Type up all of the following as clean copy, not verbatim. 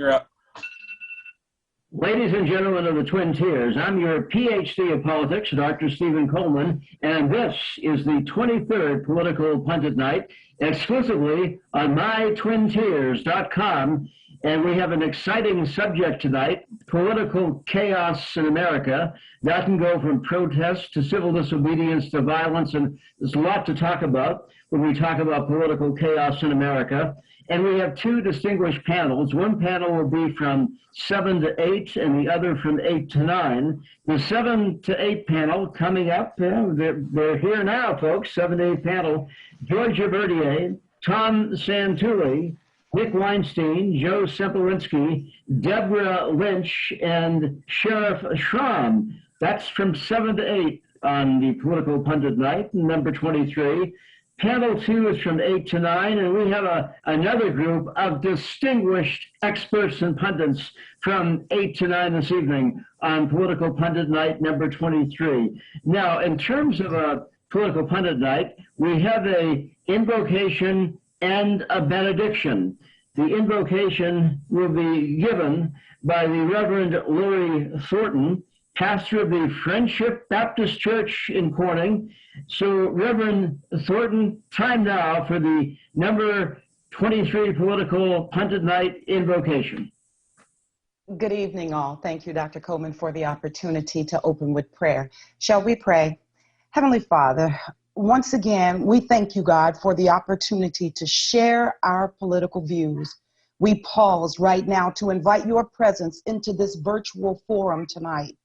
You're up. Ladies and gentlemen of the Twin Tiers, I'm your PhD of politics, Dr. Stephen Coleman, and this is the 23rd Political Pundit Night, exclusively on mytwintiers.com. And we have an exciting subject tonight, political chaos in America. That can go from protests to civil disobedience to violence, and there's a lot to talk about when we talk about political chaos in America. And we have two distinguished panels. One panel will be from 7 to 8 and the other from 8 to 9. The 7 to 8 panel coming up, they're here now, folks, 7 to 8 panel. Georgia Verdier, Tom Santulli, Nick Weinstein, Joe Sempolinsky, Deborah Lynch, and Sheriff Schramm. That's from 7 to 8 on the Political Pundit Night, number 23. Panel 2 is from 8 to 9, and we have another group of distinguished experts and pundits from 8 to 9 this evening on Political Pundit Night number 23. Now, in terms of a Political Pundit Night, we have a invocation and a benediction. The invocation will be given by the Reverend Lori Thornton, pastor of the Friendship Baptist Church in Corning. So, Reverend Thornton, time now for the number 23 Political Pundit Night invocation. Good evening, all. Thank you, Dr. Coleman, for the opportunity to open with prayer. Shall we pray? Heavenly Father, once again, we thank you, God, for the opportunity to share our political views. We pause right now to invite your presence into this virtual forum tonight.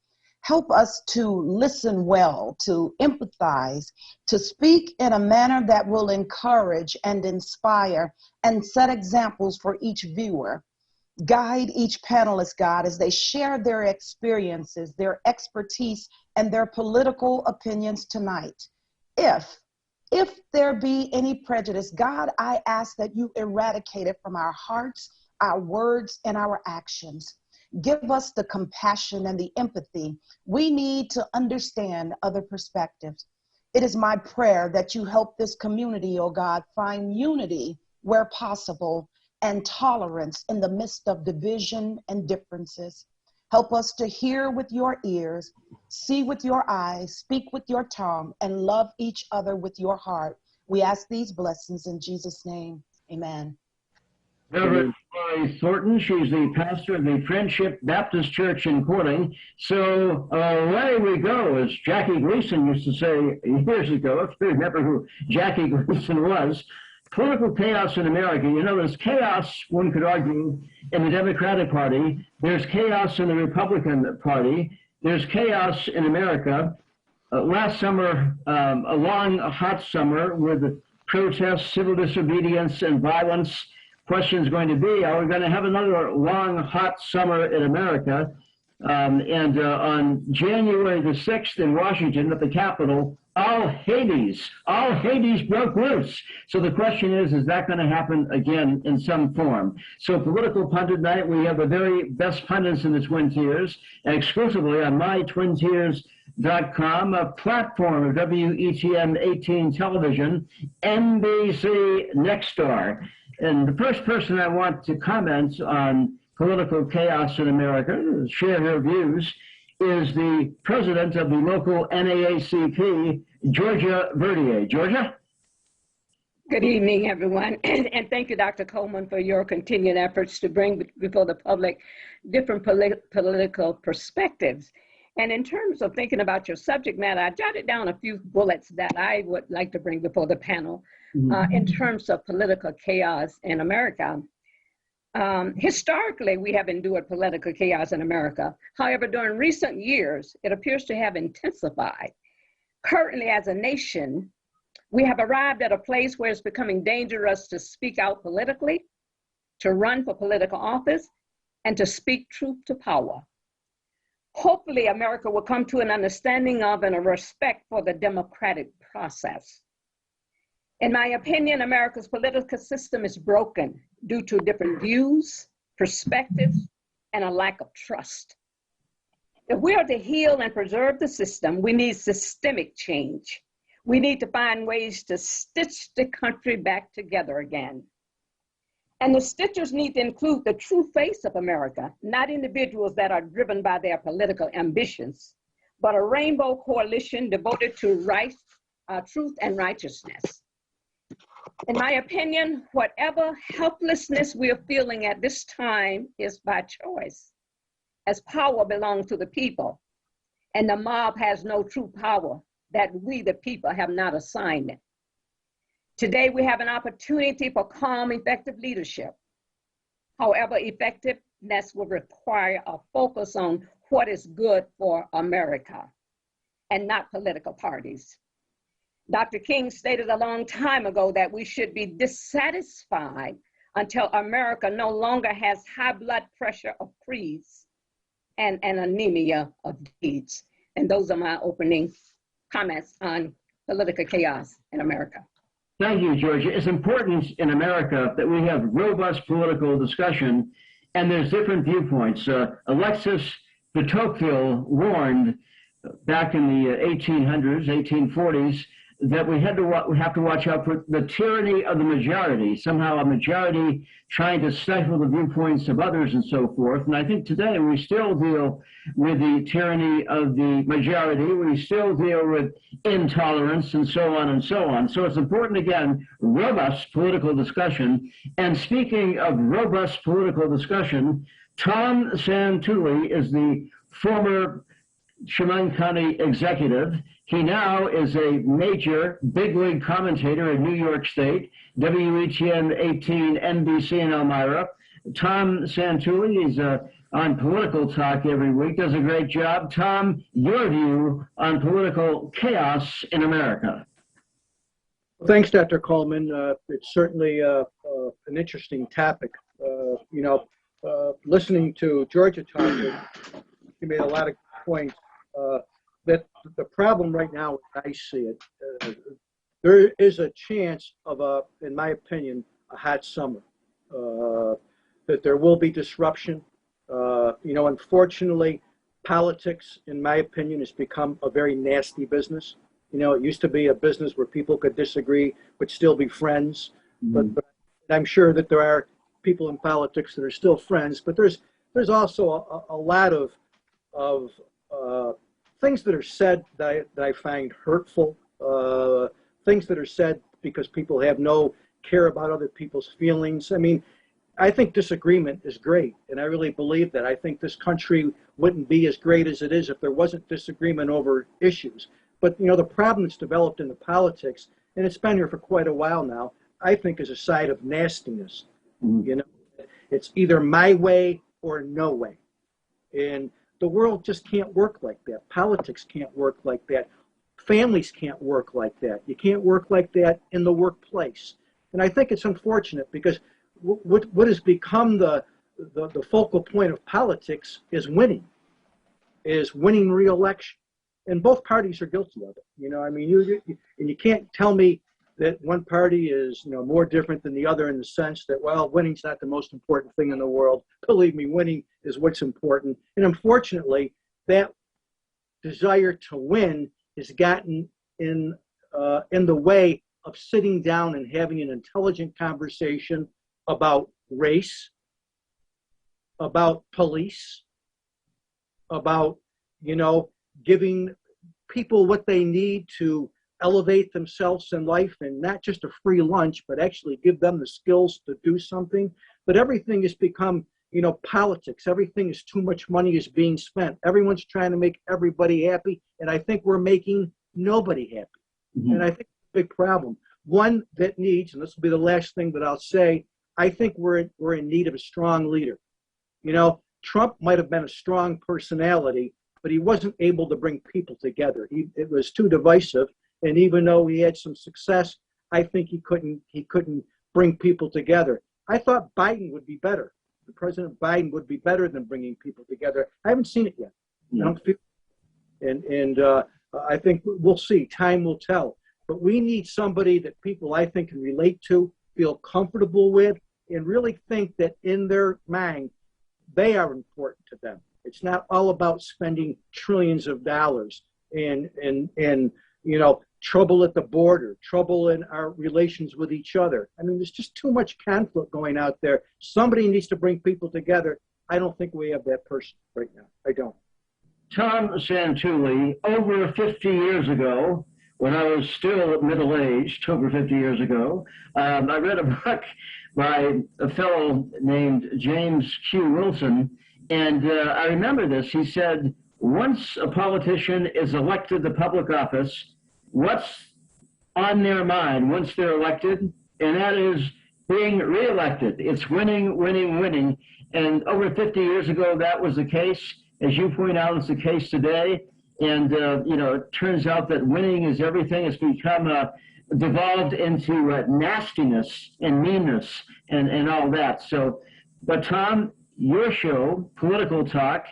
Help us to listen well, to empathize, to speak in a manner that will encourage and inspire and set examples for each viewer. Guide each panelist, God, as they share their experiences, their expertise, and their political opinions tonight. If there be any prejudice, God, I ask that you eradicate it from our hearts, our words, and our actions. Give us the compassion and the empathy we need to understand other perspectives. It is my prayer that you help this community, oh God, find unity where possible and tolerance in the midst of division and differences. Help us to hear with your ears, see with your eyes, speak with your tongue, and love each other with your heart. We ask these blessings in Jesus' name. Amen. Reverend Lori Thornton, she's the pastor of the Friendship Baptist Church in Corning. So away we go, as Jackie Gleason used to say years ago, if you remember who Jackie Gleason was. Political chaos in America. You know, there's chaos, one could argue, in the Democratic Party. There's chaos in the Republican Party. There's chaos in America. Last summer, a long, hot summer with protests, civil disobedience, and violence. Question is going to be, are we going to have another long, hot summer in America? On January the 6th in Washington at the Capitol, all Hades broke loose. So the question is that going to happen again in some form? So Political Pundit Night, we have the very best pundits in the Twin Tiers, and exclusively on mytwintiers.com, a platform of WETM 18 television, NBC Nexstar. And the first person I want to comment on political chaos in America, share her views, is the president of the local NAACP, Georgia Verdier. Georgia? Good evening, everyone. And thank you, Dr. Coleman, for your continued efforts to bring before the public different political perspectives. And in terms of thinking about your subject matter, I jotted down a few bullets that I would like to bring before the panel in terms of political chaos in America. Historically, we have endured political chaos in America. However, during recent years, it appears to have intensified. Currently, as a nation, we have arrived at a place where it's becoming dangerous to speak out politically, to run for political office, and to speak truth to power. Hopefully, America will come to an understanding of and a respect for the democratic process. In my opinion, America's political system is broken due to different views, perspectives, and a lack of trust. If we are to heal and preserve the system, we need systemic change. We need to find ways to stitch the country back together again. And the stitchers need to include the true face of America, not individuals that are driven by their political ambitions, but a rainbow coalition devoted to truth and righteousness. In my opinion, whatever helplessness we're feeling at this time is by choice, as power belongs to the people, and the mob has no true power that we, the people, have not assigned it. Today, we have an opportunity for calm, effective leadership. However, effectiveness will require a focus on what is good for America and not political parties. Dr. King stated a long time ago that we should be dissatisfied until America no longer has high blood pressure of creeds and anemia of deeds. And those are my opening comments on political chaos in America. Thank you, Georgia. It's important in America that we have robust political discussion, and there's different viewpoints. Alexis de Tocqueville warned back in the 1800s, 1840s, that we have to watch out for the tyranny of the majority, somehow a majority trying to stifle the viewpoints of others and so forth. And I think today we still deal with the tyranny of the majority. We still deal with intolerance and so on and so on. So it's important, again, robust political discussion. And speaking of robust political discussion, Tom Santulli is the former Chemung County executive. He now is a major big league commentator in New York State, WETN 18, NBC in Elmira. Tom Santulli is on Political Talk every week, does a great job. Tom, your view on political chaos in America. Thanks, Dr. Coleman. It's certainly an interesting topic. Listening to Georgia talk, she made a lot of points. That the problem right now, as I see it, there is a chance of in my opinion, a hot summer. That there will be disruption. Unfortunately, politics, in my opinion, has become a very nasty business. It used to be a business where people could disagree but still be friends. Mm-hmm. But I'm sure that there are people in politics that are still friends. But there's also a lot of things that are said that I find hurtful, things that are said because people have no care about other people's feelings. I mean, I think disagreement is great, and I really believe that. I think this country wouldn't be as great as it is if there wasn't disagreement over issues. But, the problem that's developed in the politics, and it's been here for quite a while now, I think is a side of nastiness. Mm-hmm. It's either my way or no way. And the world just can't work like that. Politics can't work like that. Families can't work like that. You can't work like that in the workplace. And I think it's unfortunate because what has become the focal point of politics is winning re-election. And both parties are guilty of it. And you can't tell me that one party is more different than the other in the sense that, well, winning's not the most important thing in the world. Believe me, winning is what's important. And unfortunately, that desire to win has gotten in the way of sitting down and having an intelligent conversation about race, about police, about, giving people what they need to elevate themselves in life, and not just a free lunch, but actually give them the skills to do something. But everything has become, politics. Everything is too much money is being spent. Everyone's trying to make everybody happy, and I think we're making nobody happy. Mm-hmm. And I think it's a big problem. One that needs, and this will be the last thing that I'll say, I think we're in need of a strong leader. Trump might have been a strong personality, but he wasn't able to bring people together. It was too divisive. And even though he had some success, I think he couldn't bring people together. I thought Biden would be better. President Biden would be better than bringing people together. I haven't seen it yet. I don't feel it. And I think we'll see. Time will tell. But we need somebody that people, I think, can relate to, feel comfortable with, and really think that in their mind, they are important to them. It's not all about spending trillions of dollars and trouble at the border, trouble in our relations with each other. I mean, there's just too much conflict going out there. Somebody needs to bring people together. I don't think we have that person right now. I don't. Tom Santulli, over 50 years ago, when I was still middle-aged, over 50 years ago, I read a book by a fellow named James Q. Wilson, and I remember this. He said, once a politician is elected to public office, what's on their mind once they're elected? And that is being reelected. It's winning, winning, winning. And over 50 years ago, that was the case. As you point out, it's the case today. And, it turns out that winning is everything. It's become devolved into nastiness and meanness and all that. So, but Tom, your show, Political Talk,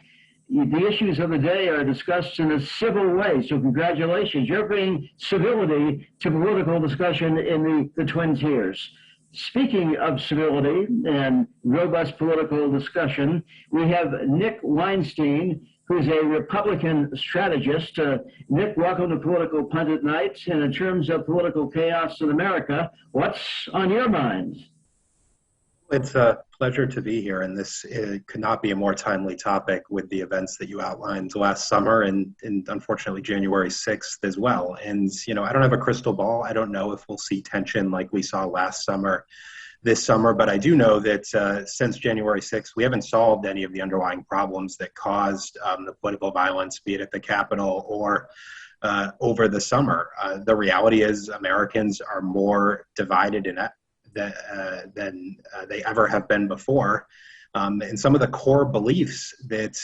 the issues of the day are discussed in a civil way. So congratulations. You're bringing civility to political discussion in the Twin Tiers. Speaking of civility and robust political discussion, we have Nick Weinstein, who's a Republican strategist. Nick, welcome to Political Pundit Nights. And in terms of political chaos in America, what's on your mind? It's a pleasure to be here, and this could not be a more timely topic with the events that you outlined last summer and unfortunately January 6th as well. And, I don't have a crystal ball. I don't know if we'll see tension like we saw last summer this summer, but I do know that since January 6th, we haven't solved any of the underlying problems that caused the political violence, be it at the Capitol or over the summer. The reality is Americans are more divided than they ever have been before. And some of the core beliefs that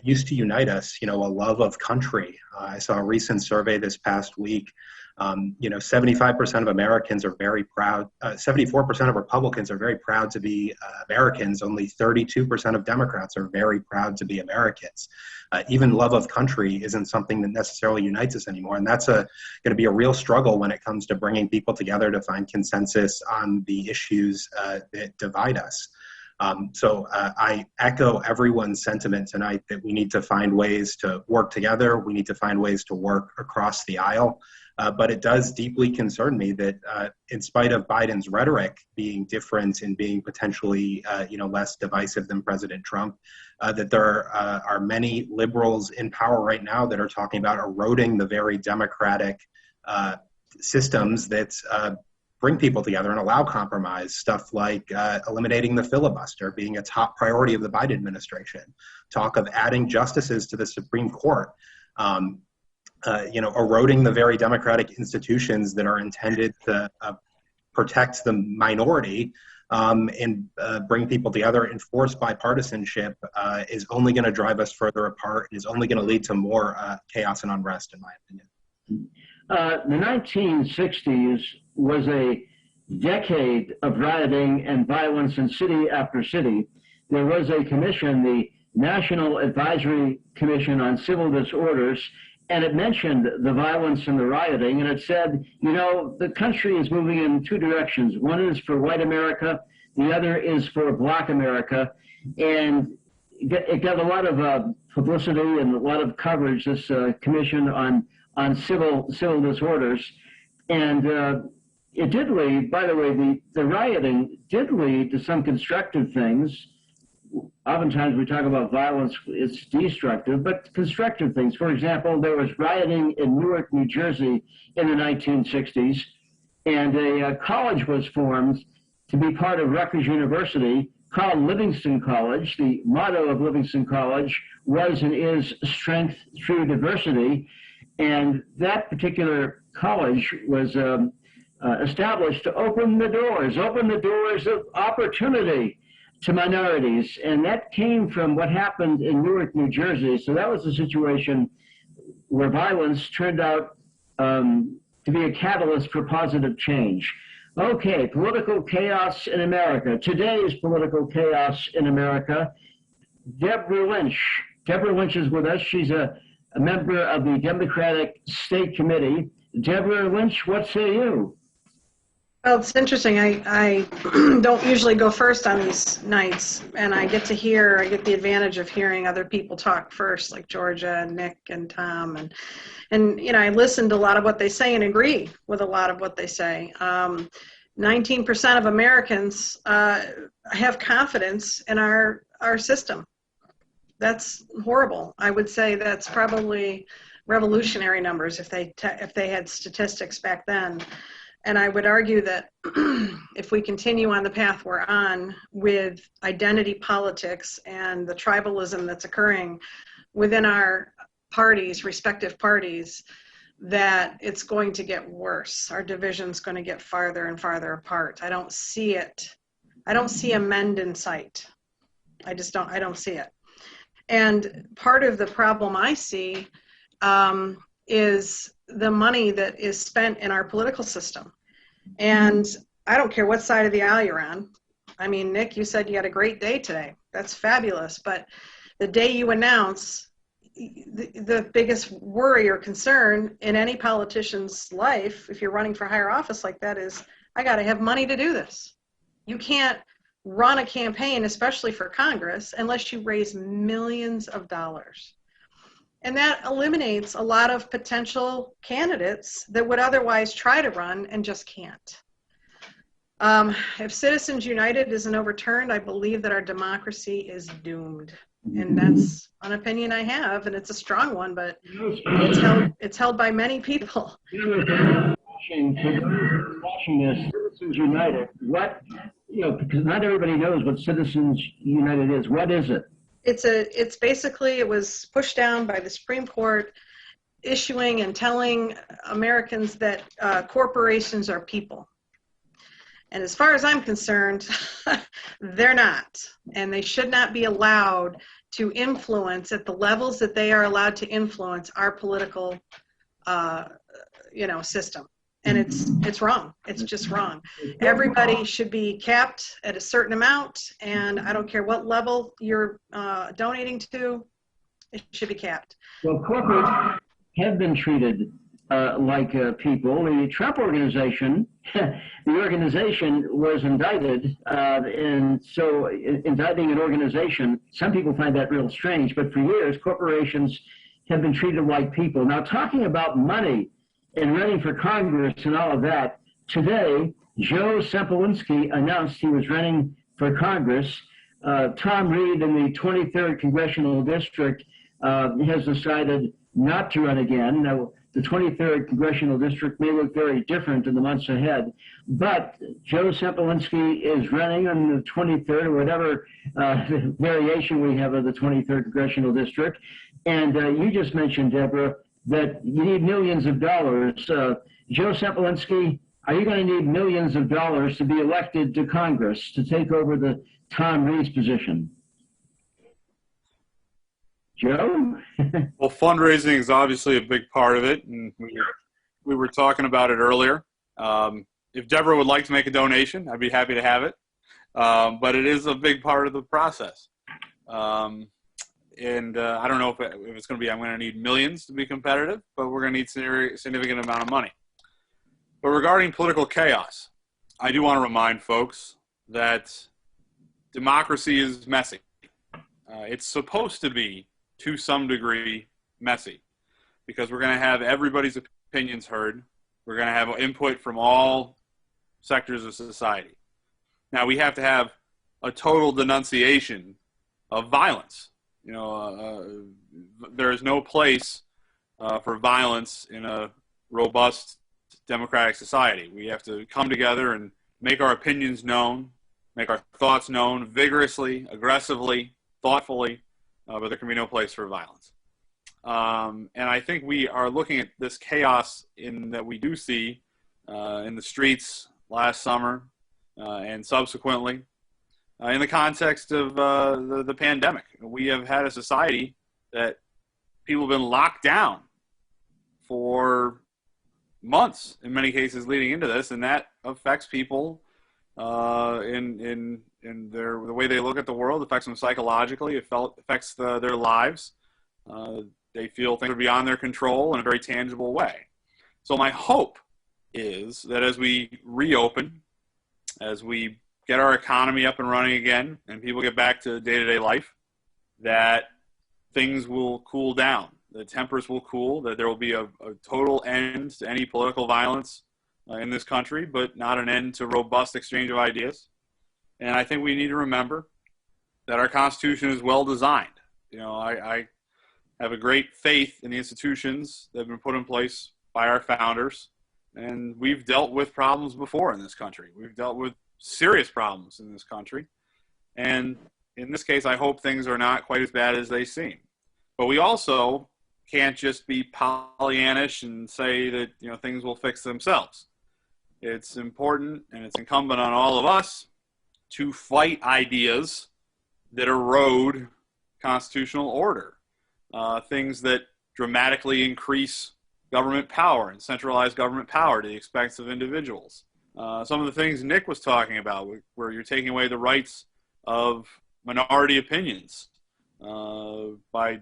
used to unite us, a love of country. I saw a recent survey this past week. 75% of Americans are very proud. 74% of Republicans are very proud to be Americans. Only 32% of Democrats are very proud to be Americans. Even love of country isn't something that necessarily unites us anymore. And that's going to be a real struggle when it comes to bringing people together to find consensus on the issues that divide us. So I echo everyone's sentiment tonight that we need to find ways to work together. We need to find ways to work across the aisle. But it does deeply concern me that in spite of Biden's rhetoric being different and being potentially less divisive than President Trump, that there are many liberals in power right now that are talking about eroding the very democratic systems that bring people together and allow compromise, stuff like eliminating the filibuster being a top priority of the Biden administration, talk of adding justices to the Supreme Court, eroding the very democratic institutions that are intended to protect the minority and bring people together, enforce bipartisanship is only going to drive us further apart and is only going to lead to more chaos and unrest, in my opinion. The 1960s was a decade of rioting and violence in city after city. There was a commission, the National Advisory Commission on Civil Disorders, and it mentioned the violence and the rioting, and it said, the country is moving in two directions. One is for white America, the other is for black America, and it got a lot of publicity and a lot of coverage, this commission on civil disorders, and it did lead, by the way, the rioting did lead to some constructive things. Oftentimes we talk about violence, it's destructive, but constructive things. For example, there was rioting in Newark, New Jersey in the 1960s, and a college was formed to be part of Rutgers University called Livingston College. The motto of Livingston College was and is strength through diversity, and that particular college was established to open the doors of opportunity to minorities, and that came from what happened in Newark, New Jersey. So that was a situation where violence turned out to be a catalyst for positive change. Okay, political chaos in America. Today's political chaos in America. Deborah Lynch is with us. She's a member of the Democratic State Committee. Deborah Lynch, what say you? Well, it's interesting. I don't usually go first on these nights, and I get the advantage of hearing other people talk first, like Georgia and Nick and Tom, and I listen to a lot of what they say and agree with a lot of what they say. 19% of Americans have confidence in our system. That's horrible. I would say that's probably revolutionary numbers if they had statistics back then. And I would argue that if we continue on the path we're on with identity politics and the tribalism that's occurring within our parties, respective parties, that it's going to get worse. Our division's going to get farther and farther apart. I don't see it. I don't see a mend in sight. I don't see it. And part of the problem I see is the money that is spent in our political system. And I don't care what side of the aisle you're on. I mean, Nick, you said you had a great day today. That's fabulous. But the day you announce, the biggest worry or concern in any politician's life, if you're running for higher office like that, is I got to have money to do this. You can't run a campaign, especially for Congress, unless you raise millions of dollars. And that eliminates a lot of potential candidates that would otherwise try to run and just can't. If Citizens United isn't overturned, I believe that our democracy is doomed. And that's an opinion I have, and it's a strong one, but it's held by many people. Watching this, Citizens United, because not everybody knows what Citizens United is. What is it? It's basically, it was pushed down by the Supreme Court, issuing and telling Americans that corporations are people. And as far as I'm concerned, they're not. And they should not be allowed to influence at the levels that they are allowed to influence our political system. And it's wrong. It's just wrong. Everybody should be capped at a certain amount, and I don't care what level you're donating to, it should be capped. Well, corporates have been treated like people. The Trump organization, the organization was indicted, and so indicting an organization, some people find that real strange, but for years, corporations have been treated like people. Now, talking about money and running for Congress and all of that, today, Joe Sempolinski announced he was running for Congress. Tom Reed in the 23rd Congressional District has decided not to run again. Now, the 23rd Congressional District may look very different in the months ahead, but Joe Sempolinski is running on the 23rd, or whatever variation we have of the 23rd Congressional District. And you just mentioned, Deborah, that you need millions of dollars. Joe Sempolinski, are you going to need millions of dollars to be elected to Congress to take over the Tom Reed's position? Joe? Well, fundraising is obviously a big part of it, and we were talking about it earlier. If Deborah would like to make a donation, I'd be happy to have it. But it is a big part of the process. And I don't know if it's going to be, I'm going to need millions to be competitive, but we're going to need a significant amount of money. But regarding political chaos, I do want to remind folks that democracy is messy. It's supposed to be, to some degree, messy, because we're going to have everybody's opinions heard. We're going to have input from all sectors of society. Now, we have to have a total denunciation of violence. There is no place for violence in a robust democratic society. We have to come together and make our opinions known, make our thoughts known vigorously, aggressively, thoughtfully, but there can be no place for violence. And I think we are looking at this chaos that we do see in the streets last summer and subsequently. In the context of the pandemic, we have had a society that people have been locked down for months, in many cases leading into this, and that affects people in the way they look at the world. It affects them psychologically. It affects their lives. They feel things are beyond their control in a very tangible way. So my hope is that as we reopen, as we get our economy up and running again, and people get back to day-to-day life, that things will cool down. The tempers will cool, that there will be a total end to any political violence in this country, but not an end to robust exchange of ideas. And I think we need to remember that our Constitution is well designed. You know, I have a great faith in the institutions that have been put in place by our founders, and we've dealt with problems before in this country. We've dealt with serious problems in this country. And in this case, I hope things are not quite as bad as they seem. But we also can't just be Pollyannish and say that, you know, things will fix themselves. It's important and it's incumbent on all of us to fight ideas that erode constitutional order, things that dramatically increase government power and centralize government power to the expense of individuals. Some of the things Nick was talking about, where you're taking away the rights of minority opinions by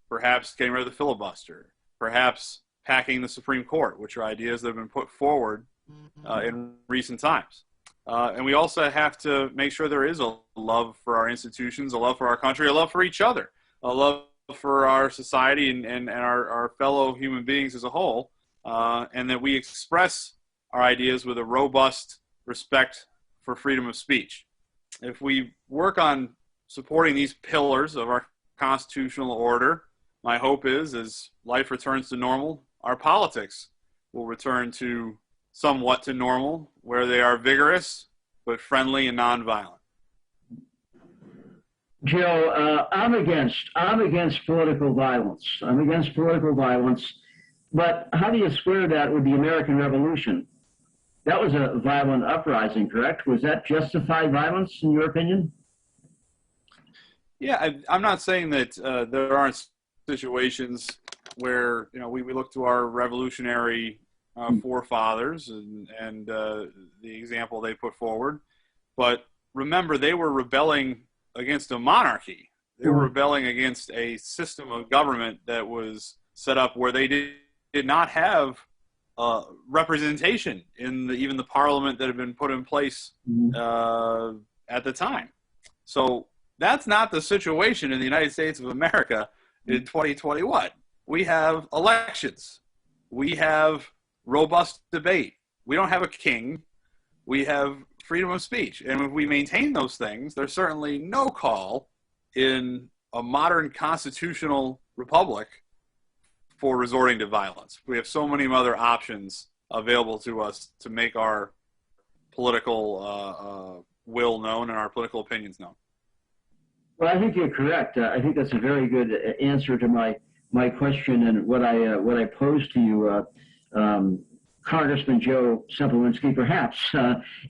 perhaps getting rid of the filibuster, perhaps packing the Supreme Court, which are ideas that have been put forward in recent times. And we also have to make sure there is a love for our institutions, a love for our country, a love for each other, a love for our society and our fellow human beings as a whole, and that we express our ideas with a robust respect for freedom of speech. If we work on supporting these pillars of our constitutional order, my hope is, as life returns to normal, our politics will return to somewhat to normal, where they are vigorous but friendly and nonviolent. Joe, I'm against political violence. I'm against political violence, but how do you square that with the American Revolution? That was a violent uprising, correct? Was that justified violence, in your opinion? Yeah, I'm not saying that there aren't situations where, you know, we look to our revolutionary forefathers and the example they put forward. But remember, they were rebelling against a monarchy. They were rebelling against a system of government that was set up where they did not have representation in even the parliament that had been put in place at the time. So that's not the situation in the United States of America in 2021. We have elections. We have robust debate. We don't have a king. We have freedom of speech. And if we maintain those things, there's certainly no call in a modern constitutional republic for resorting to violence. We have so many other options available to us to make our political will known and our political opinions known. Well, I think you're correct. I think that's a very good answer to my question and what I posed to you, Congressman Joe Semplewinski. Perhaps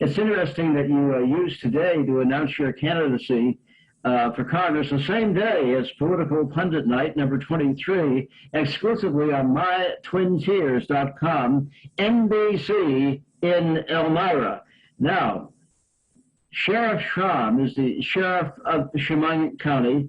it's interesting that you used today to announce your candidacy for Congress the same day as Political Pundit Night number 23, exclusively on mytwintears.com, NBC in Elmira. Now, Sheriff Schramm is the sheriff of Chemung County,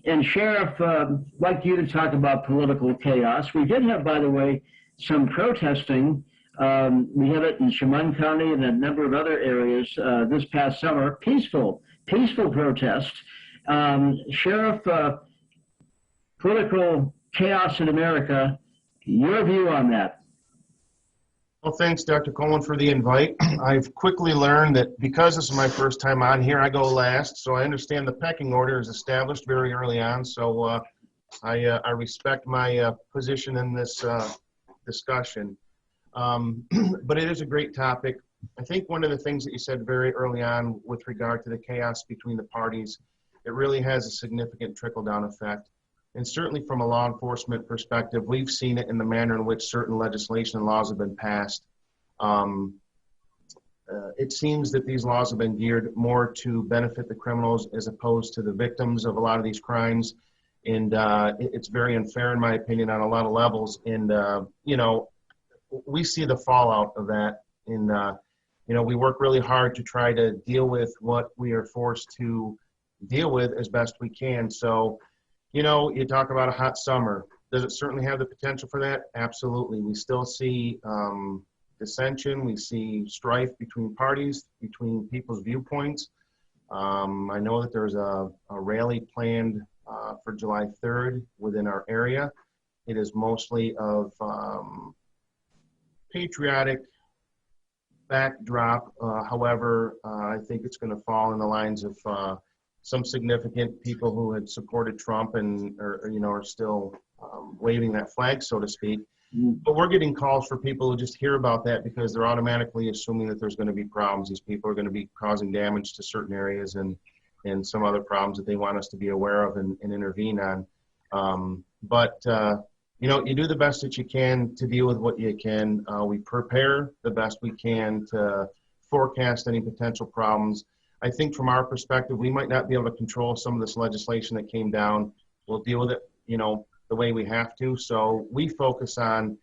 and Sheriff, I'd like you to talk about political chaos. We did have, by the way, some protesting. We had it in Chemung County and a number of other areas this past summer. Peaceful protest. Sheriff, political chaos in America, your view on that? Well, thanks, Dr. Coleman, for the invite. I've quickly learned that because this is my first time on here, I go last, so I understand the pecking order is established very early on, so I respect my position in this discussion. But it is a great topic. I think one of the things that you said very early on with regard to the chaos between the parties, it really has a significant trickle-down effect. And certainly from a law enforcement perspective, we've seen it in the manner in which certain legislation and laws have been passed. It seems that these laws have been geared more to benefit the criminals as opposed to the victims of a lot of these crimes. And it's very unfair, in my opinion, on a lot of levels. And, you know, we see the fallout of that. And, you know, we work really hard to try to deal with what we are forced to deal with as best we can. So, you know, you talk about a hot summer. Does it certainly have the potential for that? Absolutely. We still see dissension. We see strife between parties, between people's viewpoints. I know that there's a rally planned for July 3rd within our area. It is mostly of patriotic backdrop. However, I think it's going to fall in the lines of some significant people who had supported Trump and are still waving that flag, so to speak. But we're getting calls for people who just hear about that because they're automatically assuming that there's going to be problems. These people are going to be causing damage to certain areas and some other problems that they want us to be aware of and intervene on. You do the best that you can to deal with what you can. We prepare the best we can to forecast any potential problems. I think from our perspective, we might not be able to control some of this legislation that came down. We'll deal with it, the way we have to. So we focus on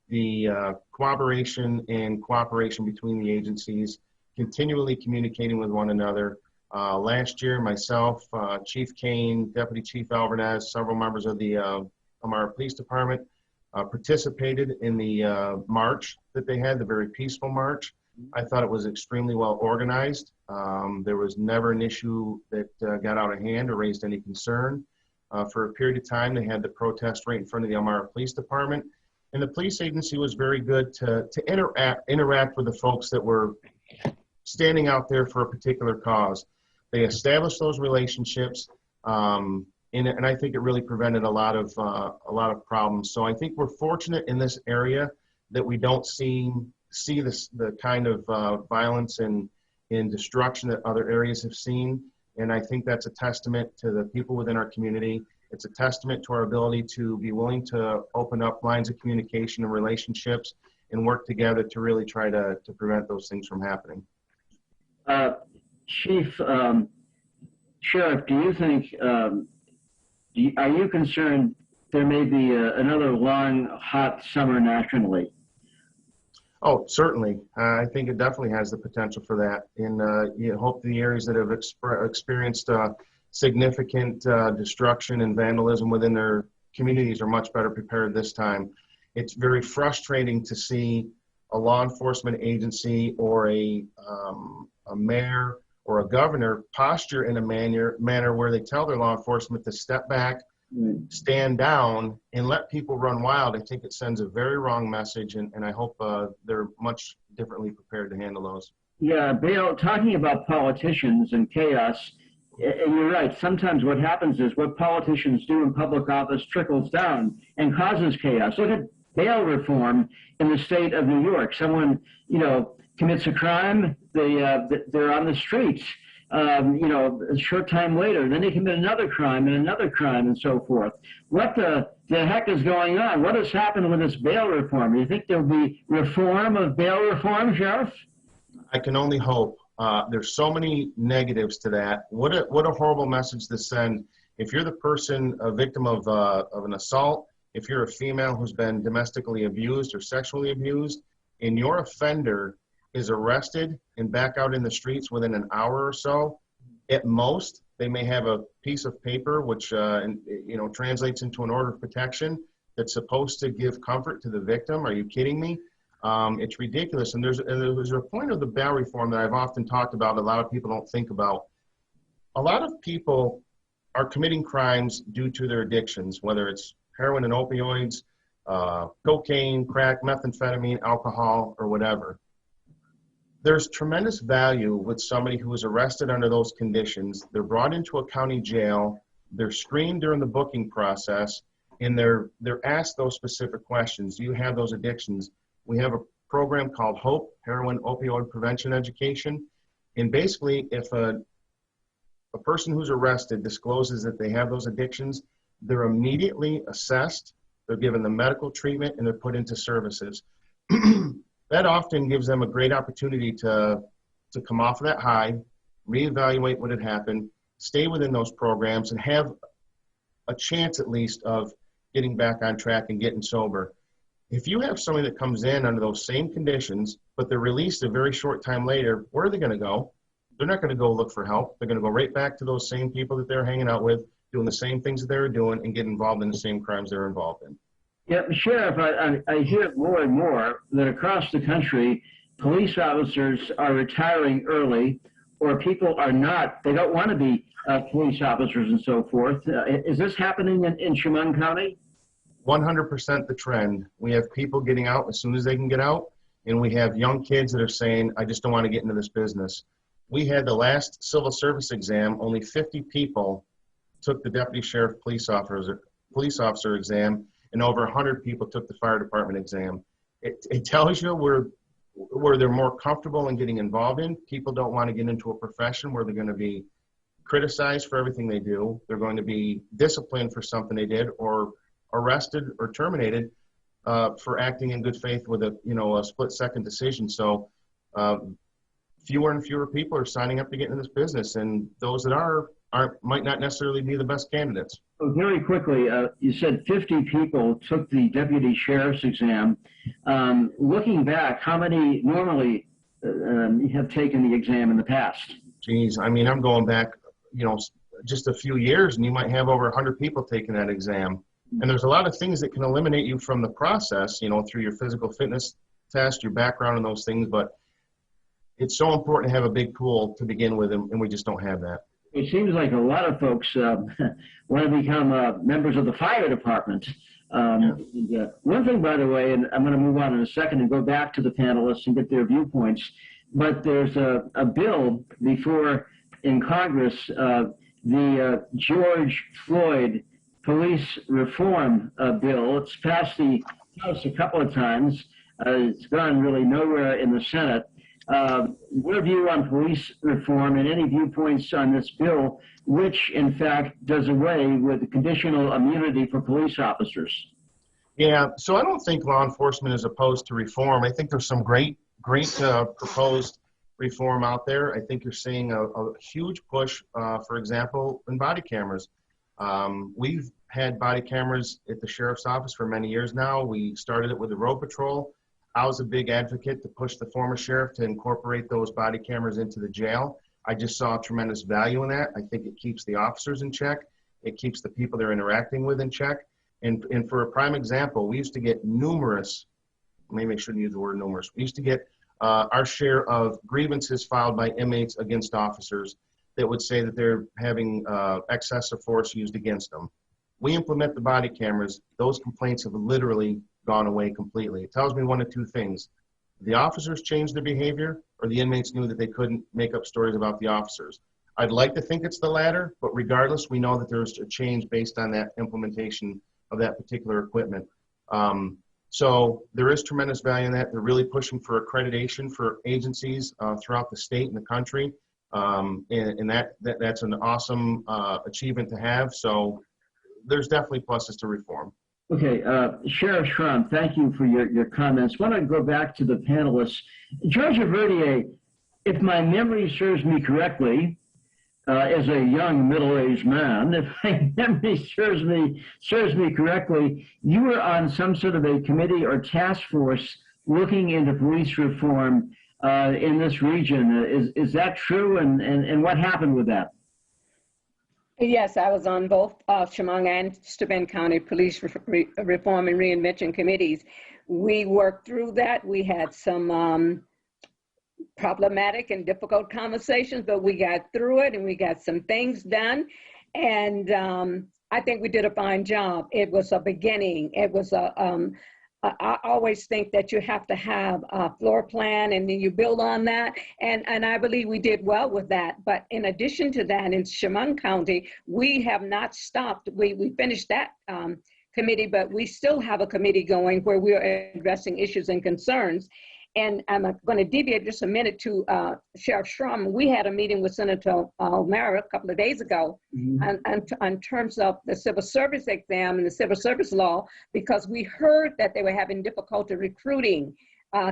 the collaboration and cooperation between the agencies, continually communicating with one another. Last year, myself, Chief Kane, Deputy Chief Alvarez, several members of the our police department participated in the march that they had, the very peaceful march. I thought it was extremely well organized. There was never an issue that got out of hand or raised any concern. For a period of time, they had the protest right in front of the Elmira Police Department. And the police agency was very good to interact with the folks that were standing out there for a particular cause. They established those relationships, and I think it really prevented a lot of problems. So I think we're fortunate in this area that we don't see the kind of violence and destruction that other areas have seen. And I think that's a testament to the people within our community. It's a testament to our ability to be willing to open up lines of communication and relationships and work together to really try to prevent those things from happening. Chief, Sheriff, do you think, are you concerned there may be another long, hot summer nationally? Oh, certainly. I think it definitely has the potential for that. And you hope the areas that have experienced significant destruction and vandalism within their communities are much better prepared this time. It's very frustrating to see a law enforcement agency or a mayor or a governor posture in a manner where they tell their law enforcement to step back, stand down, and let people run wild. I think it sends a very wrong message, and I hope they're much differently prepared to handle those. Yeah, Bill, talking about politicians and chaos, and you're right, sometimes what happens is what politicians do in public office trickles down and causes chaos. Look at bail reform in the state of New York. Someone, commits a crime, they're on the streets. A short time later, then they commit another crime and so forth. What the heck is going on? What has happened with this bail reform? Do you think there'll be reform of bail reform, Sheriff? I can only hope. There's so many negatives to that. What a horrible message to send. If you're the person, a victim of an assault, if you're a female who's been domestically abused or sexually abused, and your offender is arrested and back out in the streets within an hour or so, at most, they may have a piece of paper which translates into an order of protection that's supposed to give comfort to the victim. Are you kidding me? It's ridiculous. And there's a point of the bail reform that I've often talked about, a lot of people don't think about. A lot of people are committing crimes due to their addictions, whether it's heroin and opioids, cocaine, crack, methamphetamine, alcohol, or whatever. There's tremendous value with somebody who is arrested under those conditions. They're brought into a county jail, they're screened during the booking process, and they're asked those specific questions. Do you have those addictions? We have a program called HOPE, Heroin Opioid Prevention Education. And basically, if a person who's arrested discloses that they have those addictions, they're immediately assessed, they're given the medical treatment, and they're put into services. That often gives them a great opportunity to come off of that high, reevaluate what had happened, stay within those programs, and have a chance at least of getting back on track and getting sober. If you have somebody that comes in under those same conditions, but they're released a very short time later, where are they going to go? They're not going to go look for help. They're going to go right back to those same people that they're hanging out with, doing the same things that they were doing, and get involved in the same crimes they're involved in. Yeah, Sheriff, I hear it more and more that across the country, police officers are retiring early, or people are not, they don't want to be police officers and so forth. Is this happening in Chemung County? 100% the trend. We have people getting out as soon as they can get out, and we have young kids that are saying, I just don't want to get into this business. We had the last civil service exam, only 50 people took the deputy sheriff police officer exam, and over 100 people took the fire department exam. It tells you where they're more comfortable in getting involved in. People don't want to get into a profession where they're going to be criticized for everything they do. They're going to be disciplined for something they did, or arrested or terminated for acting in good faith with a split-second decision. So fewer and fewer people are signing up to get into this business, and those that might not necessarily be the best candidates. So very quickly, you said 50 people took the deputy sheriff's exam. Looking back, how many normally have taken the exam in the past? Geez, I mean, I'm going back, just a few years, and you might have over 100 people taking that exam. And there's a lot of things that can eliminate you from the process, through your physical fitness test, your background and those things. But it's so important to have a big pool to begin with, and we just don't have that. It seems like a lot of folks want to become members of the fire department. One thing, by the way, and I'm going to move on in a second and go back to the panelists and get their viewpoints, but there's a bill before in Congress, the George Floyd police reform bill. It's passed the House a couple of times. It's gone really nowhere in the Senate. Your view on police reform and any viewpoints on this bill, which in fact does away with conditional immunity for police officers? Yeah, so I don't think law enforcement is opposed to reform. I think there's some great proposed reform out there. I think you're seeing a huge push, for example, in body cameras. We've had body cameras at the sheriff's office for many years now. We started it with the road patrol. I was a big advocate to push the former sheriff to incorporate those body cameras into the jail. I just saw tremendous value in that. I think it keeps the officers in check. It keeps the people they're interacting with in check. And for a prime example, we used to get numerous, maybe I shouldn't use the word numerous, we used to get our share of grievances filed by inmates against officers that would say that they're having excessive force used against them. We implement the body cameras. Those complaints have literally gone away completely. It tells me one of two things. The officers changed their behavior, or the inmates knew that they couldn't make up stories about the officers. I'd like to think it's the latter, but regardless, we know that there's a change based on that implementation of that particular equipment. So there is tremendous value in that. They're really pushing for accreditation for agencies throughout the state and the country. And that's an awesome achievement to have. So there's definitely pluses to reform. Okay, Sheriff Schramm, thank you for your comments. Why don't I go back to the panelists? George Verdier, if my memory serves me correctly, as a young middle-aged man, if my memory serves me correctly, you were on some sort of a committee or task force looking into police reform in this region. Is that true? And what happened with that? Yes, I was on both Chemung and Steuben County Police Reform and Reinvention Committees. We worked through that. We had some problematic and difficult conversations, but we got through it and we got some things done. And I think we did a fine job. It was a beginning. It was I always think that you have to have a floor plan and then you build on that. And I believe we did well with that. But in addition to that, in Chemung County, we have not stopped. We finished that committee, but we still have a committee going where we are addressing issues and concerns. And I'm going to deviate just a minute to Sheriff Schramm. We had a meeting with Senator O'Mara a couple of days ago on terms of the civil service exam and the civil service law, because we heard that they were having difficulty recruiting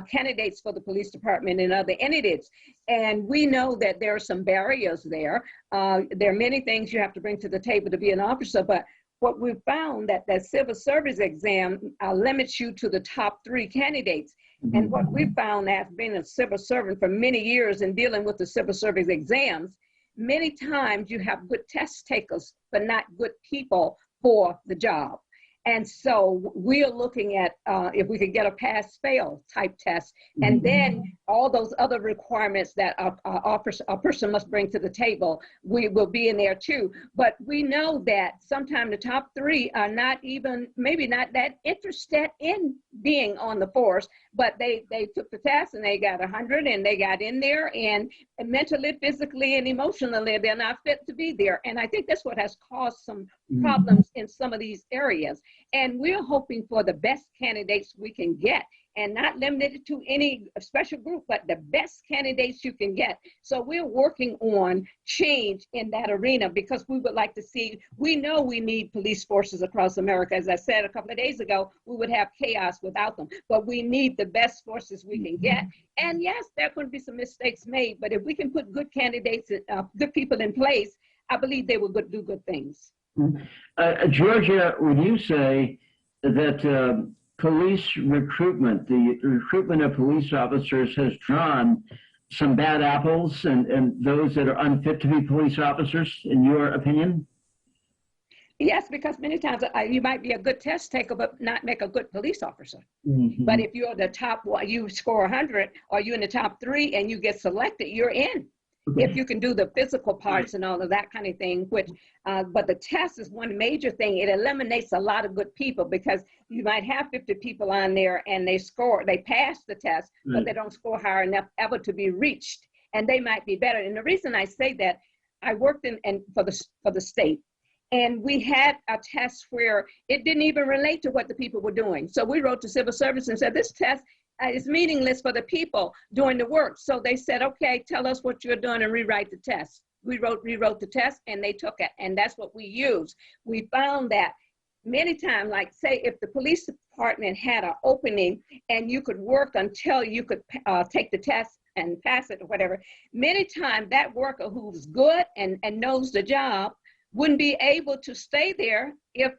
candidates for the police department and other entities. And we know that there are some barriers there. There are many things you have to bring to the table to be an officer, but what we found that the civil service exam limits you to the top 3 candidates. And what we found as being a civil servant for many years and dealing with the civil service exams, many times you have good test takers, but not good people for the job. And so we're looking at if we could get a pass-fail type test, and then all those other requirements that a person must bring to the table, we will be in there too. But we know that sometimes the top three are not even, maybe not that interested in being on the force, but they took the test and they got 100 and they got in there, and mentally, physically, and emotionally, they're not fit to be there. And I think that's what has caused some problems in some of these areas. And we're hoping for the best candidates we can get, and not limited to any special group, but the best candidates you can get. So we're working on change in that arena, because we would like to see, we know we need police forces across America. As I said a couple of days ago, we would have chaos without them, but we need the best forces we can get. And yes, there are going to be some mistakes made, but if we can put good candidates, good people in place, I believe they will do good things. Georgia, would you say that police recruitment, the recruitment of police officers, has drawn some bad apples and those that are unfit to be police officers, in your opinion? Yes, because many times you might be a good test taker, but not make a good police officer. But if you're the top, you score 100, or you're in the top 3 and you get selected, you're in. If you can do the physical parts and all of that kind of thing, which, but the test is one major thing. It eliminates a lot of good people, because you might have 50 people on there and they pass the test, but they don't score high enough ever to be reached, and they might be better. And the reason I say that, I worked for the state, and we had a test where it didn't even relate to what the people were doing. So we wrote to civil service and said, this test is meaningless for the people doing the work. So they said, okay, tell us what you're doing and rewrite the test. We rewrote the test, and they took it, and that's what we used. We found that many times, like say if the police department had an opening and you could work until you could take the test and pass it or whatever, many times that worker who's good and knows the job wouldn't be able to stay there if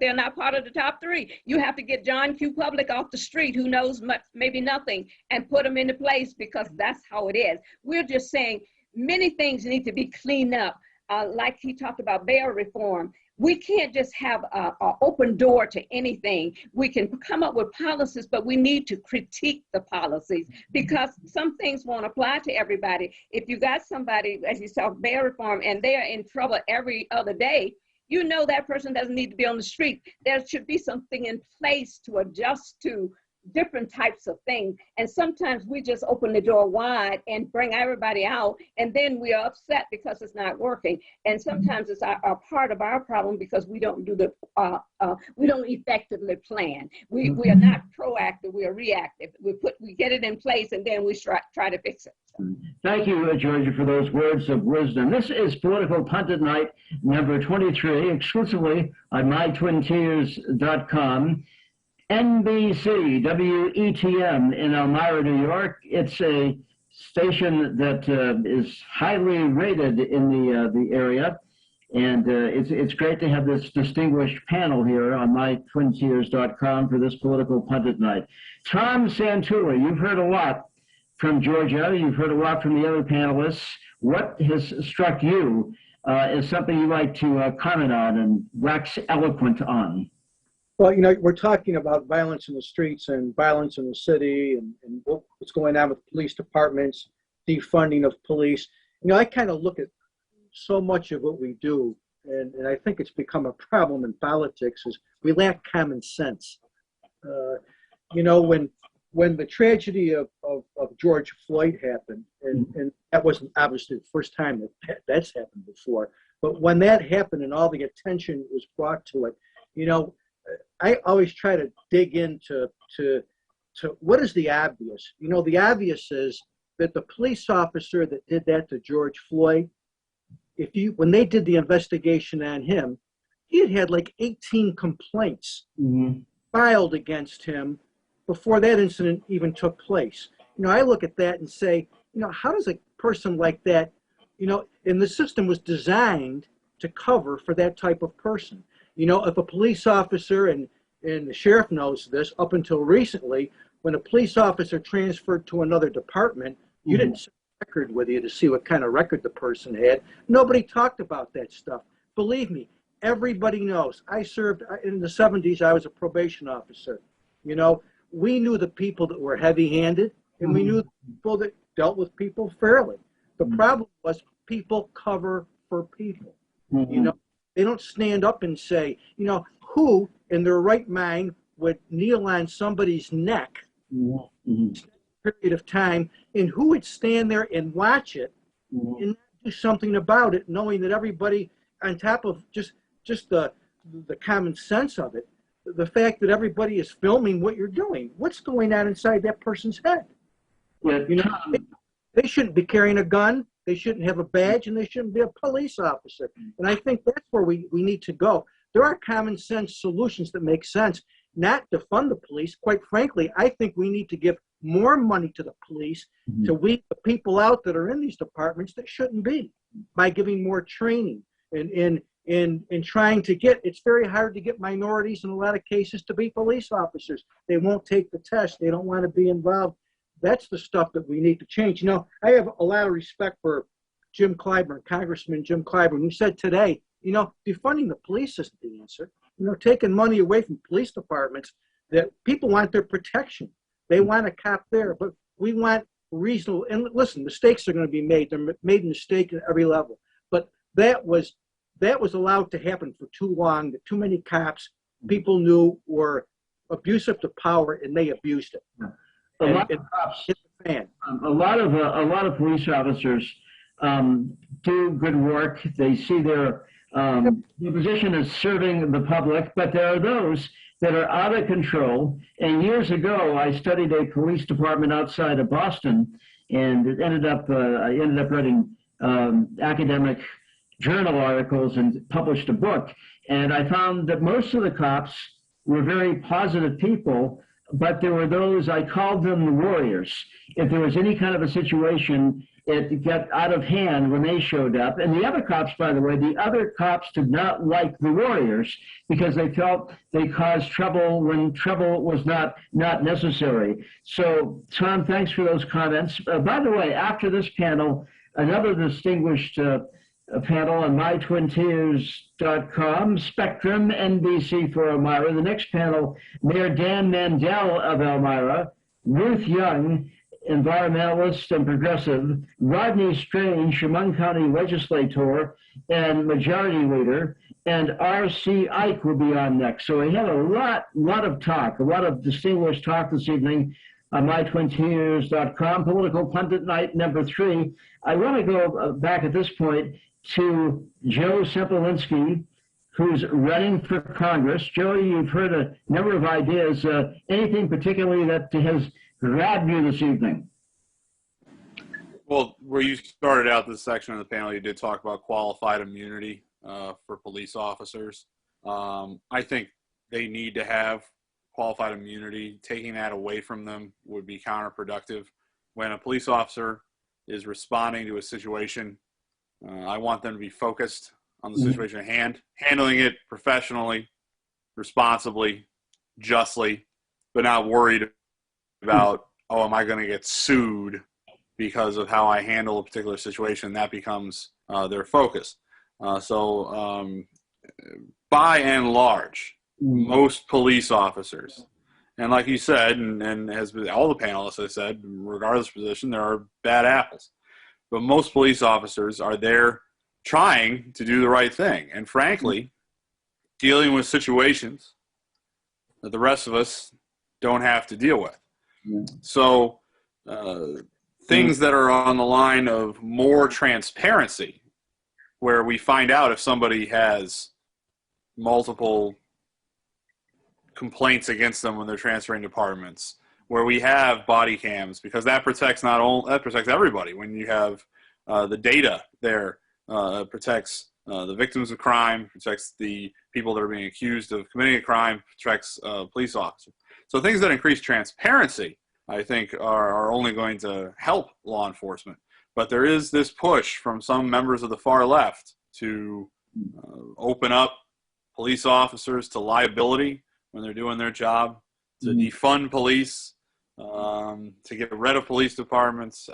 they're not part of the top 3. You have to get John Q. Public off the street, who knows much, maybe nothing, and put them into place, because that's how it is. We're just saying many things need to be cleaned up. Like he talked about bail reform. We can't just have an open door to anything. We can come up with policies, but we need to critique the policies, because some things won't apply to everybody. If you got somebody, as you saw, bail reform, and they are in trouble every other day, you know that person doesn't need to be on the street. There should be something in place to adjust to different types of things. And sometimes we just open the door wide and bring everybody out, and then we are upset because it's not working. And sometimes it's a part of our problem, because we don't do we don't effectively plan. We are not proactive, we are reactive. We get it in place, and then we try to fix it. Thank you, Georgia, for those words of wisdom. This is Political Pundit Night number 23, exclusively on mytwintears.com. NBC WETM in Elmira, New York. It's a station that is highly rated in the area, and it's great to have this distinguished panel here on mytwintears.com for this Political Pundit Night. Tom Santula, you've heard a lot from Georgia. You've heard a lot from the other panelists. What has struck you as something you like to comment on and wax eloquent on? Well, we're talking about violence in the streets and violence in the city, and what's going on with police departments, defunding of police. I kind of look at so much of what we do, and I think it's become a problem in politics, is we lack common sense. When the tragedy of George Floyd happened, and that wasn't obviously the first time that's happened before, but when that happened and all the attention was brought to it, I always try to dig into what is the obvious. The obvious is that the police officer that did that to George Floyd, when they did the investigation on him, he had like 18 complaints filed against him before that incident even took place. I look at that and say, how does a person like that, and the system was designed to cover for that type of person. If a police officer, and the sheriff knows this, up until recently, when a police officer transferred to another department, you didn't send a record with you to see what kind of record the person had. Nobody talked about that stuff. Believe me, everybody knows. I served in the 70s. I was a probation officer. You know, we knew the people that were heavy-handed, and we knew the people that dealt with people fairly. The problem was people cover for people. You know, they don't stand up and say, you know, who in their right mind would kneel on somebody's neck period of time, and who would stand there and watch it and not do something about it, knowing that everybody, on top of just the common sense of it, the fact that everybody is filming what you're doing, what's going on inside that person's head. You know, they shouldn't be carrying a gun, they shouldn't have a badge, and they shouldn't be a police officer. And I think that's where we need to go. There are common sense solutions that make sense, not to fund the police. Quite frankly, I think we need to give more money to the police to weed the people out that are in these departments that shouldn't be, by giving more training and trying to get, it's very hard to get minorities in a lot of cases to be police officers. They won't take the test. They don't want to be involved. That's the stuff that we need to change. You know, I have a lot of respect for Jim Clyburn, Congressman Jim Clyburn, who said today, you know, defunding the police isn't the answer. You know, taking money away from police departments, that people want their protection. They want a cop there, but we want reasonable, and listen, mistakes are going to be made. They're made mistakes at every level. But that was allowed to happen for too long, that too many cops people knew were abusive to power, and they abused it. A lot of police officers do good work. They see their position as serving the public, but there are those that are out of control. And years ago, I studied a police department outside of Boston, and I ended up writing academic journal articles and published a book. And I found that most of the cops were very positive people, but there were those, I called them the warriors. If there was any kind of a situation, it got out of hand when they showed up. And the other cops, by the way, the other cops did not like the warriors because they felt they caused trouble when trouble was not necessary. So, Tom, thanks for those comments. By the way, after this panel, another distinguished panel on mytwintears.com, Spectrum, NBC for Elmira. The next panel, Mayor Dan Mandel of Elmira, Ruth Young, environmentalist and progressive, Rodney Strange, Chemung County legislator and majority leader, and R.C. Ike will be on next. So we had a lot of talk, a lot of distinguished talk this evening on mytwintears.com, Political Pundit Night number 3. I want to go back at this point to Joe Sempolinski, who's running for Congress. Joe, you've heard a number of ideas. Anything particularly that has grabbed you this evening? Well, where you started out this section of the panel, you did talk about qualified immunity for police officers. I think they need to have qualified immunity. Taking that away from them would be counterproductive. When a police officer is responding to a situation, I want them to be focused on the situation at hand, handling it professionally, responsibly, justly, but not worried about, oh, am I going to get sued because of how I handle a particular situation? That becomes their focus. So by and large, most police officers, and like you said, and as all the panelists have said, regardless of position, there are bad apples. But most police officers are there trying to do the right thing. And frankly, dealing with situations that the rest of us don't have to deal with. So things that are on the line of more transparency, where we find out if somebody has multiple complaints against them when they're transferring departments, where we have body cams, because that protects that protects everybody. When you have the data there, protects the victims of crime, protects the people that are being accused of committing a crime, protects police officers. So things that increase transparency, I think, are only going to help law enforcement. But there is this push from some members of the far left to open up police officers to liability when they're doing their job, to defund police, to get rid of police departments.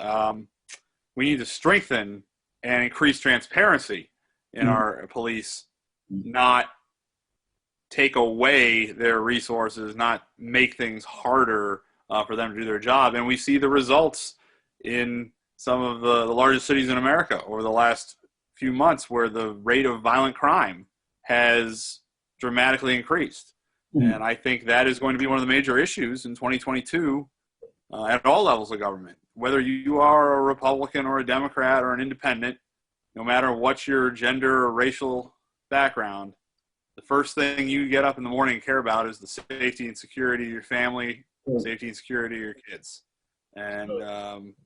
We need to strengthen and increase transparency in our police not take away their resources, not make things harder for them to do their job. And we see the results in some of the largest cities in America over the last few months, where the rate of violent crime has dramatically increased. And I think that is going to be one of the major issues in 2022 at all levels of government. Whether you are a Republican or a Democrat or an independent, no matter what your gender or racial background, the first thing you get up in the morning and care about is the safety and security of your family, safety and security of your kids. And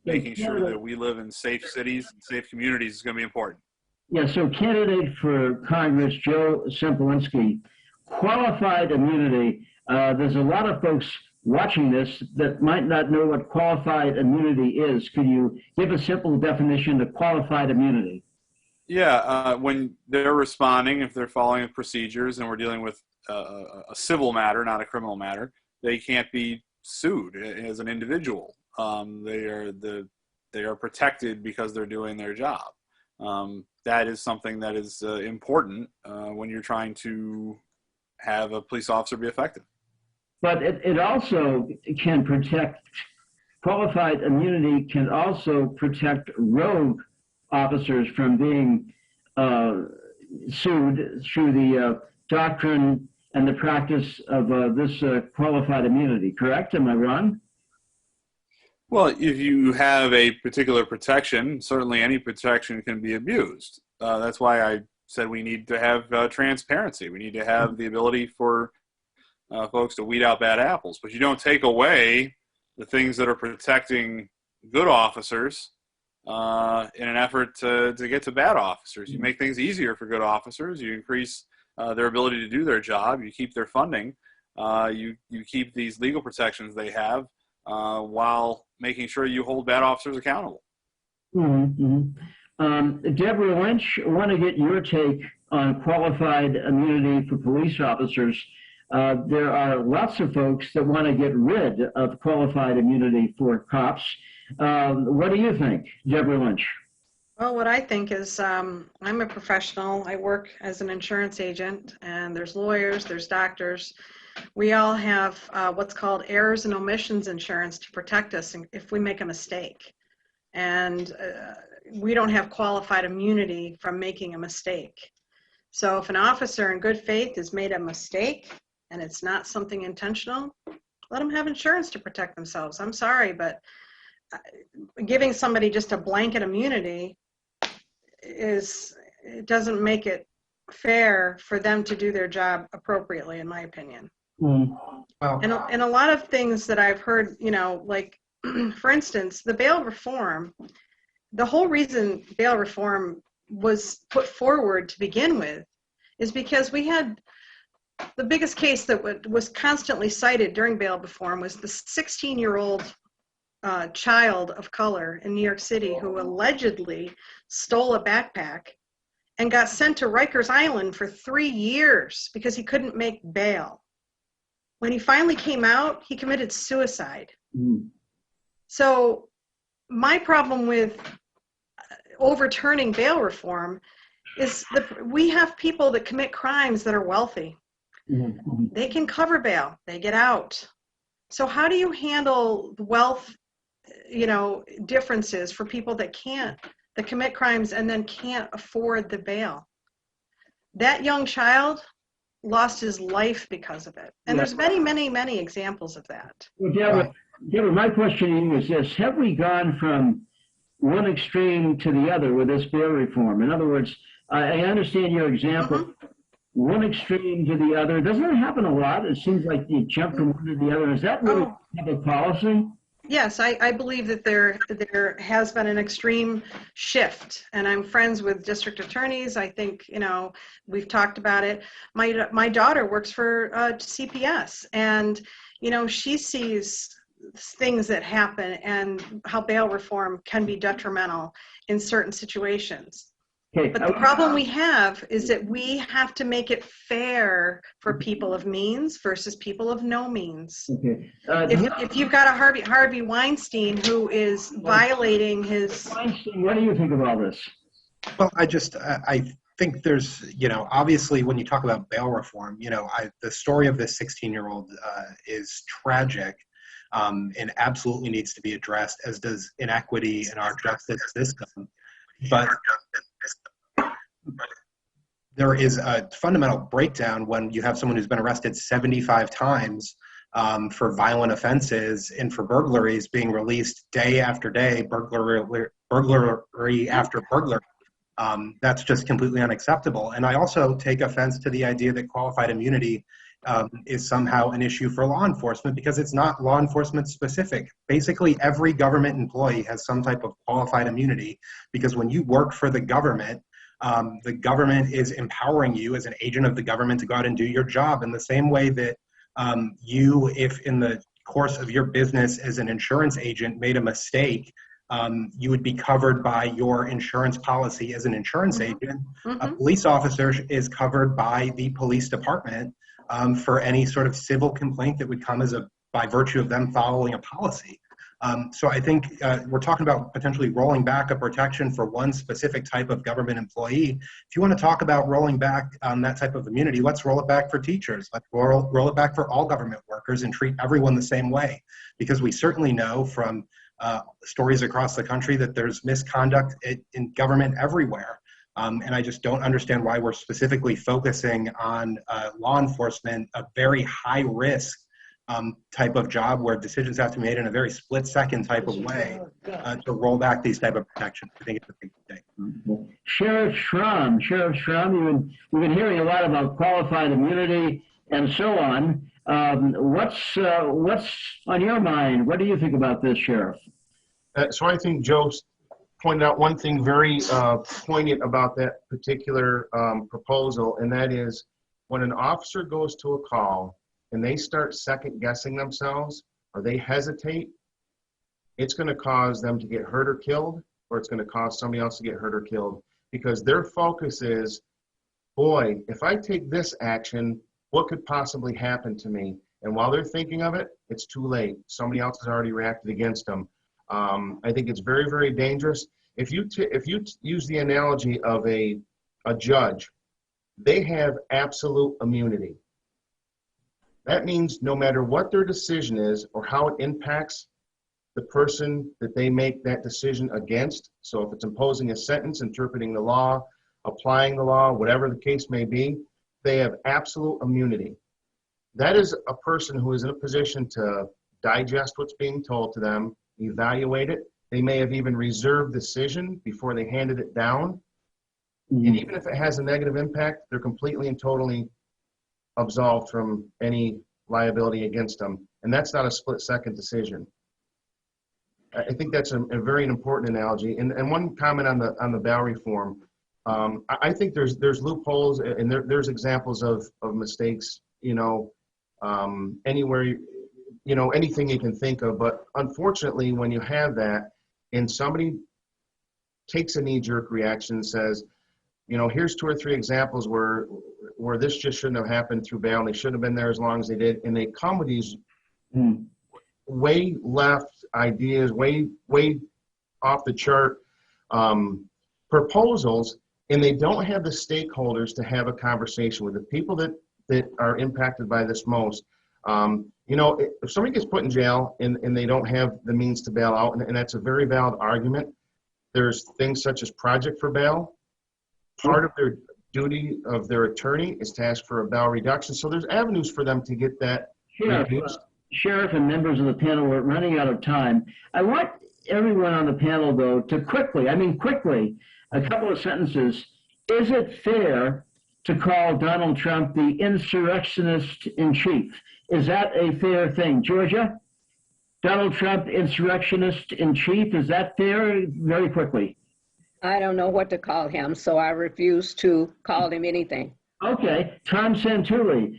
making sure that we live in safe cities and safe communities is going to be important. Yeah, so candidate for Congress, Joe Sempolinski, qualified immunity. There's a lot of folks watching this that might not know what qualified immunity is. Could you give a simple definition of qualified immunity? Yeah, when they're responding, if they're following the procedures and we're dealing with a civil matter, not a criminal matter, they can't be sued as an individual. They are protected because they're doing their job. That is something that is important when you're trying to have a police officer be effective. But it also can protect, qualified immunity can also protect rogue officers from being sued through the doctrine and the practice of this qualified immunity, correct? Am I wrong? Well, if you have a particular protection, certainly any protection can be abused. That's why I said we need to have transparency. We need to have the ability for folks to weed out bad apples. But you don't take away the things that are protecting good officers in an effort to get to bad officers. You make things easier for good officers. You increase their ability to do their job. You keep their funding. You keep these legal protections they have while making sure you hold bad officers accountable. Deborah Lynch, I want to get your take on qualified immunity for police officers. There are lots of folks that want to get rid of qualified immunity for cops. What do you think, Deborah Lynch? Well, what I think is I'm a professional. I work as an insurance agent, and there's lawyers, there's doctors. We all have what's called errors and omissions insurance to protect us if we make a mistake. And we don't have qualified immunity from making a mistake. So if an officer in good faith has made a mistake and it's not something intentional, let them have insurance to protect themselves. I'm sorry, but giving somebody just a blanket immunity it doesn't make it fair for them to do their job appropriately, in my opinion. Well, And a lot of things that I've heard, like, for instance, the bail reform, the whole reason bail reform was put forward to begin with is because we had the biggest case that was constantly cited during bail reform was the 16-year-old child of color in New York City who allegedly stole a backpack and got sent to Rikers Island for 3 years because he couldn't make bail. When he finally came out, he committed suicide. So my problem with overturning bail reform is that we have people that commit crimes that are wealthy. They can cover bail, they get out. So how do you handle wealth, differences for people that commit crimes and then can't afford the bail? That young child lost his life because of it. And there's many, many, many examples of that. Well, Deborah, my question to you is this. Have we gone from one extreme to the other with this bail reform? In other words, I understand your example, one extreme to the other. Doesn't it happen a lot? It seems like you jump from one to the other. Is that really public policy? Yes, I believe that there has been an extreme shift, and I'm friends with district attorneys. I think, we've talked about it. My daughter works for CPS, and, she sees things that happen and how bail reform can be detrimental in certain situations. Okay. But the problem we have is that we have to make it fair for people of means versus people of no means. Okay. If you've got a Harvey Weinstein who is violating his... Weinstein, what do you think of all this? Well, I think there's, obviously when you talk about bail reform, the story of this 16-year-old is tragic and absolutely needs to be addressed, as does inequity in our justice system. But there is a fundamental breakdown when you have someone who's been arrested 75 times for violent offenses and for burglaries being released day after day, burglary after burglary. That's just completely unacceptable. And I also take offense to the idea that qualified immunity is somehow an issue for law enforcement, because it's not law enforcement specific. Basically, every government employee has some type of qualified immunity, because when you work for the government is empowering you as an agent of the government to go out and do your job in the same way that you, if in the course of your business as an insurance agent made a mistake, you would be covered by your insurance policy as an insurance agent. A police officer is covered by the police department for any sort of civil complaint that would come by virtue of them following a policy. So I think we're talking about potentially rolling back a protection for one specific type of government employee. If you want to talk about rolling back that type of immunity, let's roll it back for teachers. Let's roll it back for all government workers and treat everyone the same way. Because we certainly know from stories across the country that there's misconduct in government everywhere. And I just don't understand why we're specifically focusing on law enforcement, a very high risk type of job where decisions have to be made in a very split-second type of way to roll back these type of protections. I think it's a big mistake. Sheriff Schramm, we've been hearing a lot about qualified immunity and so on. What's on your mind? What do you think about this, Sheriff? So I think Joe pointed out one thing very poignant about that particular proposal, and that is when an officer goes to a call and they start second guessing themselves or they hesitate, it's going to cause them to get hurt or killed, or it's going to cause somebody else to get hurt or killed, because their focus is, boy, if I take this action, what could possibly happen to me? And while they're thinking of it, it's too late. Somebody else has already reacted against them. I think it's very, very dangerous. If you use the analogy of a judge, they have absolute immunity. That means no matter what their decision is or how it impacts the person that they make that decision against, so if it's imposing a sentence, interpreting the law, applying the law, whatever the case may be, they have absolute immunity. That is a person who is in a position to digest what's being told to them, evaluate it. They may have even reserved decision before they handed it down. And even if it has a negative impact, they're completely and totally absolved from any liability against them. And that's not a split-second decision. I think that's a very important analogy. And one comment on the bail reform. I think there's loopholes and there's examples of mistakes, anywhere, anything you can think of. But unfortunately, when you have that and somebody takes a knee-jerk reaction and says, here's 2 or 3 examples where this just shouldn't have happened through bail, and they shouldn't have been there as long as they did, and they come with these way left ideas, way off the chart proposals, and they don't have the stakeholders to have a conversation with the people that are impacted by this most. If somebody gets put in jail and they don't have the means to bail out, and that's a very valid argument, there's things such as Project for Bail. Part of their duty of their attorney is to ask for a bail reduction. So there's avenues for them to get that reduced. Sheriff and members of the panel, we're running out of time. I want everyone on the panel, though, to quickly, a couple of sentences. Is it fair to call Donald Trump the insurrectionist in chief? Is that a fair thing? Georgia? Donald Trump, insurrectionist in chief, is that fair? Very quickly. I don't know what to call him, so I refuse to call him anything. Okay. Tom Santulli,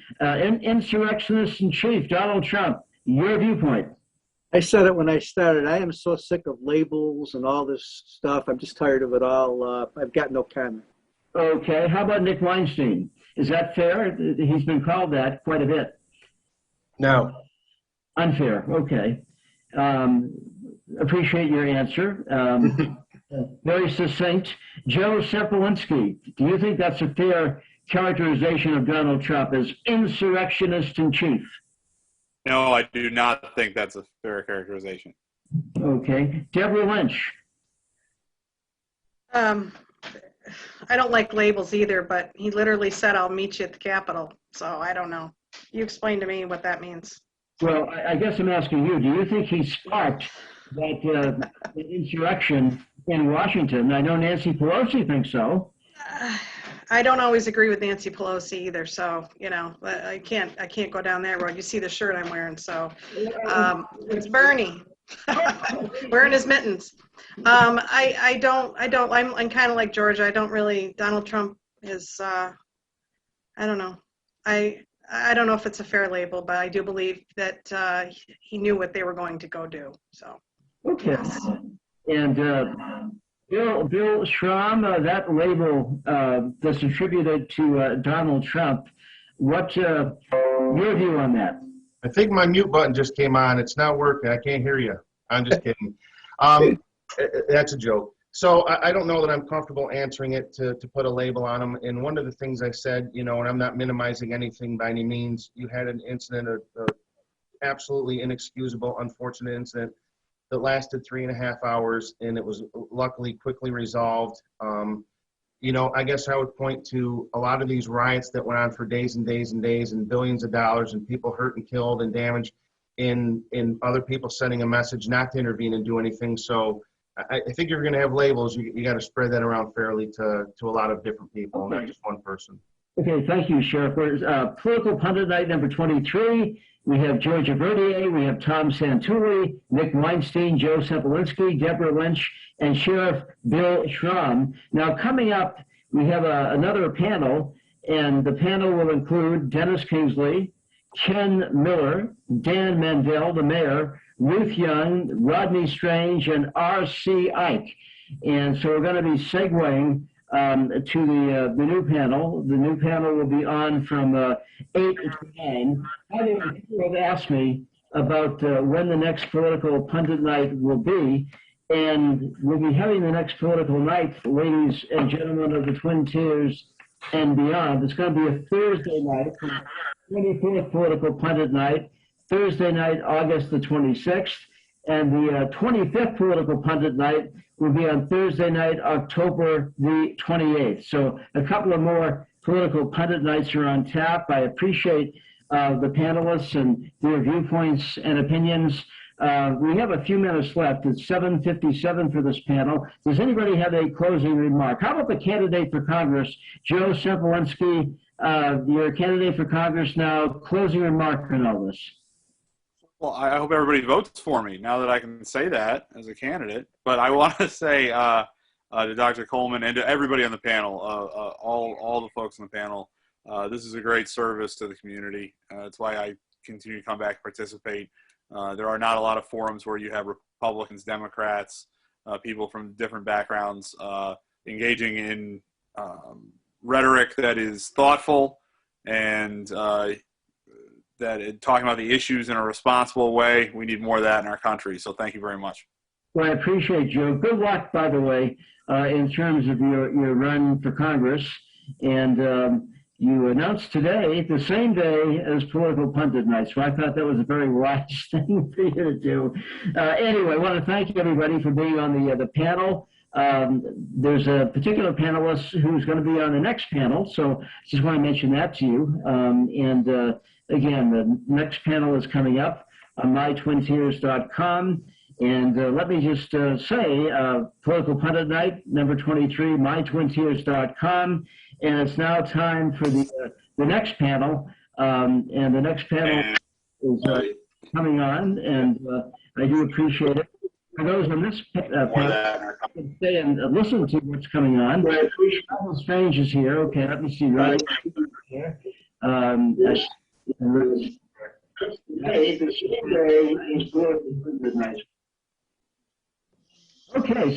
insurrectionist in chief, Donald Trump, your viewpoint. I said it when I started. I am so sick of labels and all this stuff. I'm just tired of it all. I've got no comment. Okay. How about Nick Weinstein? Is that fair? He's been called that quite a bit. No. Unfair. Okay. Appreciate your answer. Very succinct. Joe Sepolinski, do you think that's a fair characterization of Donald Trump as insurrectionist in chief? No, I do not think that's a fair characterization. Okay. Deborah Lynch. I don't like labels either, but he literally said, "I'll meet you at the Capitol." So I don't know. You explain to me what that means. Well, I guess I'm asking you, do you think he sparked that insurrection in Washington? I know Nancy Pelosi thinks so. I don't always agree with Nancy Pelosi either, so I can't go down that road. You see the shirt I'm wearing, so it's Bernie wearing his mittens. I'm kind of like Georgia. I don't really. Donald Trump is. I don't know. I don't know if it's a fair label, but I do believe that he knew what they were going to go do. So. Okay. Yes. And Bill Schramm, that label that's attributed to Donald Trump. What's your view on that? I think my mute button just came on. It's not working. I can't hear you. I'm just kidding. That's a joke. So I don't know that I'm comfortable answering it to put a label on him. And one of the things I said, and I'm not minimizing anything by any means, you had an incident, a absolutely inexcusable, unfortunate incident that lasted 3.5 hours, and it was luckily quickly resolved. I guess I would point to a lot of these riots that went on for days and days and days and billions of dollars and people hurt and killed and damaged in other people sending a message not to intervene and do anything. So I think you're going to have labels. You got to spread that around fairly to a lot of different people, not just one person. Okay, thank you, Sheriff. Political Pundit Night number 23. We have Georgia Verdier, we have Tom Santulli, Nick Weinstein, Joe Sepolinski, Deborah Lynch, and Sheriff Bill Schramm. Now, coming up, we have another panel, and the panel will include Dennis Kingsley, Ken Miller, Dan Mandel, the mayor, Ruth Young, Rodney Strange, and R.C. Ike. And so we're going to be segueing to the new panel. The new panel will be on from 8 to 9. People have asked me about when the next Political Pundit Night will be, and we'll be having the next political night, ladies and gentlemen of the Twin Tiers and beyond. It's going to be a Thursday night, 24th Political Pundit Night, Thursday night, August the 26th, and the 25th Political Pundit Night will be on Thursday night, October the 28th. So a couple of more Political Pundit Nights are on tap. I appreciate the panelists and their viewpoints and opinions. We have a few minutes left. It's 7:57 for this panel. Does anybody have a closing remark? How about the candidate for Congress, Joe Sepolinski? You're a candidate for Congress now. Closing remark on all this. Well, I hope everybody votes for me now that I can say that as a candidate. But I want to say to Dr. Coleman and to everybody on the panel, all the folks on the panel, this is a great service to the community. That's why I continue to come back and participate. There are not a lot of forums where you have Republicans, Democrats, people from different backgrounds engaging in rhetoric that is thoughtful and talking about the issues in a responsible way. We need more of that in our country. So thank you very much. Well, I appreciate Joe. Good luck, by the way, in terms of your run for Congress. And you announced today, the same day as Political Pundit Night. So I thought that was a very wise thing for you to do. Anyway, I want to thank everybody for being on the panel. There's a particular panelist who's going to be on the next panel. So just want to mention that to you. Again, the next panel is coming up on mytwintiers.com. And let me just say, Political Pundit Night, number 23, mytwintiers.com. And it's now time for the next panel. And the next panel is coming on, and I do appreciate it. For those on this panel, I can stay and listen to what's coming on. Donald Strange is here. Okay, let me see. Right here. Okay, so